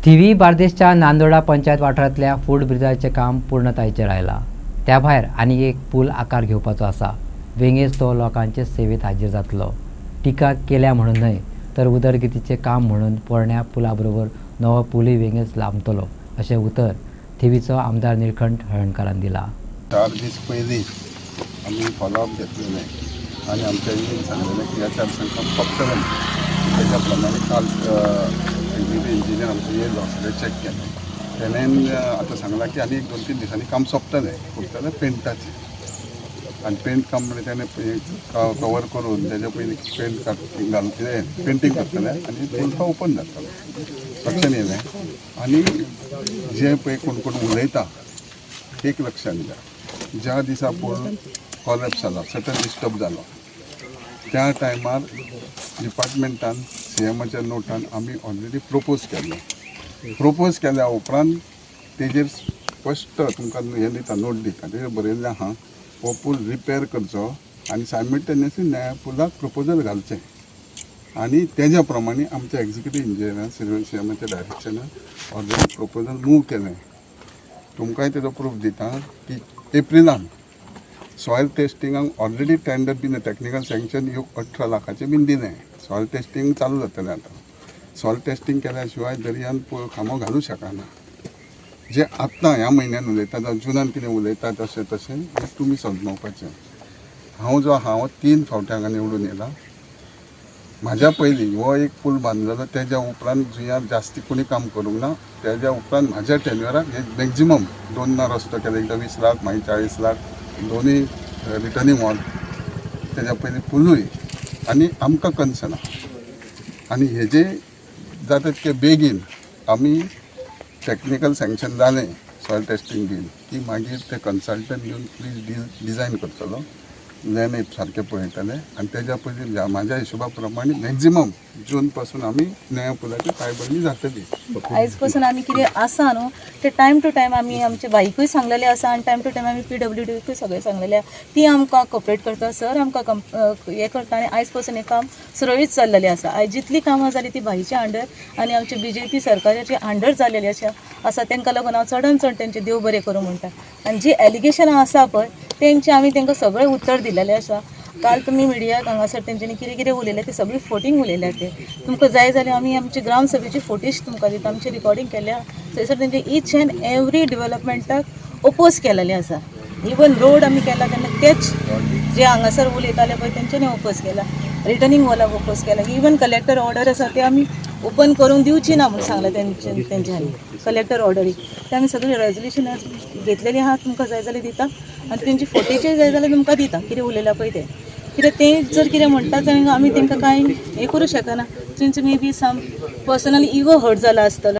थिवी बार्देसच्या नांदोडा पंचायत वाठारांतल्या फूट ब्रिजाचें काम पूर्णतायेचेर आयला। त्या भायर आनी एक पूल आकार घेवपाचो आसा। वेंगेज तो लोकांचे सेवेत हाजीर जातलो। टिका केल्या म्हणून न्हय तर उदरगतीचें काम म्हणून पोरण्या पुला बरोबर नवो पूलय वेंगेज लांबतलो अशें उतर थिवीचो आमदार निळकंठ हळर्णकारान दिला। 4 दीस पयलीं आमी फॉलोअप घेतलेलें आनी आमच्या सांगलेलें की ह्या 4 दिसांनी फक्त त्याच्या प्रमाणे काल इंजिनियर आमचे येयलो सगळें चॅक केलें। तेणेन आतां सांगलां की आनी 2-3 दिसांनी काम सोंपतलें, फुटतलें पेंटाचें आनी पेंट काम म्हणजे तेणें कवर करून तेज्या पयलीं पेंट घालतलें, पेंटींग करतलें आनी पूल तो ओपन जातलो लक्षान येयलें। आनी जे पळय कोण कोण उलयता एक लक्षात घ्या, ज्या दिसा पूल कॉलेप्स जालो, सटन डिस्टर्ब जालो त्या टायमार डिपार्टमेंटान CMच्या नोटान आमी ऑलरेडी प्रपोज केल्या उपरांत तेजेर स्पश्ट तुमकां हें दिता, नोट दिता, तेजेर बरयल्लें आहा हो पूल रिपेर करचो आनी सायमल्टेनियसली नव्या पुलाक प्रपोजल घालचें। आनी तेज्या प्रमाणे आमच्या एक्झिक्युटीव इंजिनियरान CMच्या डायरेक्शनान ऑलरेडी प्रपोजल मूव केलें। तुमकांय तेजो प्रूफ दिता की एप्रिलान सॉयल टेस्टिंगाक ऑलरेडी टेंडर बीन टॅक्निकल सँक्शन 18 लाखाचें बीन दिलें। सॉयल टेस्टिंग चालू जातलें आतां। सॉयल टेस्टिंग केल्या शिवाय दर्यान खांबो घालूं शकना। जे आत्तां ह्या म्हयन्यान उलयता जावं जुनान कितें उलयता तशें हें तुमी समजोवपाचें। हांव 3 फावट्यांक निवडून येयला। म्हाज्या पयलीं हो एक पूल बांदलेलो, तेज्या उपरांत जुंयार जास्ती कोणी काम करूंक ना। तेज्या उपरांत म्हाज्या टेन्युराक हे मॅक्झिमम 2 रस्तो केले, एकदां 20 लाख मागीर 40 लाख, दोनूय रिटर्निंग वॉल, तेज्या पयलीं पुलूय आनी आमकां कन्सर्न आनी हेजे जाता तितके बेगीन आमी टॅक्निकल सँक्शन जालें सॉयल टेस्टिंग बीन की मागीर ते कन्सल्टंट घेवन प्लीज डिझायन करतलो, लँड सारकें पळयतले आनी तेज्या पयलीं म्हाज्या हिशोबा प्रमाणे मॅक्झिमम जून पासून आमी नव्या पुलाची पायबंदी जातली। आयज पासून आमी कितें आसा न्हू ते टायम टू टायम आमी आमच्या बाईकूय सांगलेलें आसा आनी टायम टू टायम आमी PWDकूय सगळें सांगलेलें ती आमकां कॉपरेट करता, सर आमकां हें करता आनी आयज पासून हें काम सुरळीत चल्लेलें आसा। आयज जितलीं कामां जालीं ती बाईच्या अंडर आनी आमच्या BJP सरकाराच्या अंडर जालेलीं आसा। तांकां लागून हांव चडान चड तेंचे देव बरें करूं म्हणटा। आनी जी एलिगेशनां आसा पळय तेंचे आमी तांकां सगळें उत्तर दिलेलें आसा। काल तुमी मिडियाक हांगासर तेंच्यांनी कितें कितें उलयलें ते सगळी फोटींग उलयल्या ते तुमकां जाय जाल्यार आमी आमचे ग्राम सभेची फोटेज तुमकां दिता, आमची रिकॉर्डिंग केल्या। थंयसर तेंचे ईच एंड एवरी डेव्हलपमेंटाक ओपोज केलेलें आसा। इवन रोड आमी केला तेन्ना तेच जे हांगासर उलयताले पळय तेंच्यांनी ओपोज केला, रिटर्निंग वॉलाक ओपोज केला। इवन कलेक्टर ऑर्डर आसा ते आमी ओपन करूंक दिवची ना म्हणून सांगला तेंच्यांनी कलेक्टर ऑर्डरीक। ते आमी सगळी रेजोल्युशनां घेतलेली आहा, तुमकां जाय जाल्यार दिता आनी तेंची फोटेजय जाय जाल्यार तुमकां दिता कितें उलयला पळय ते। कित्याक ते जर कितें म्हणटात जाल्यार आमी तांकां कांय हें करूं शकना। तेंचो maybe some personally ego hurt जाला आसतलो।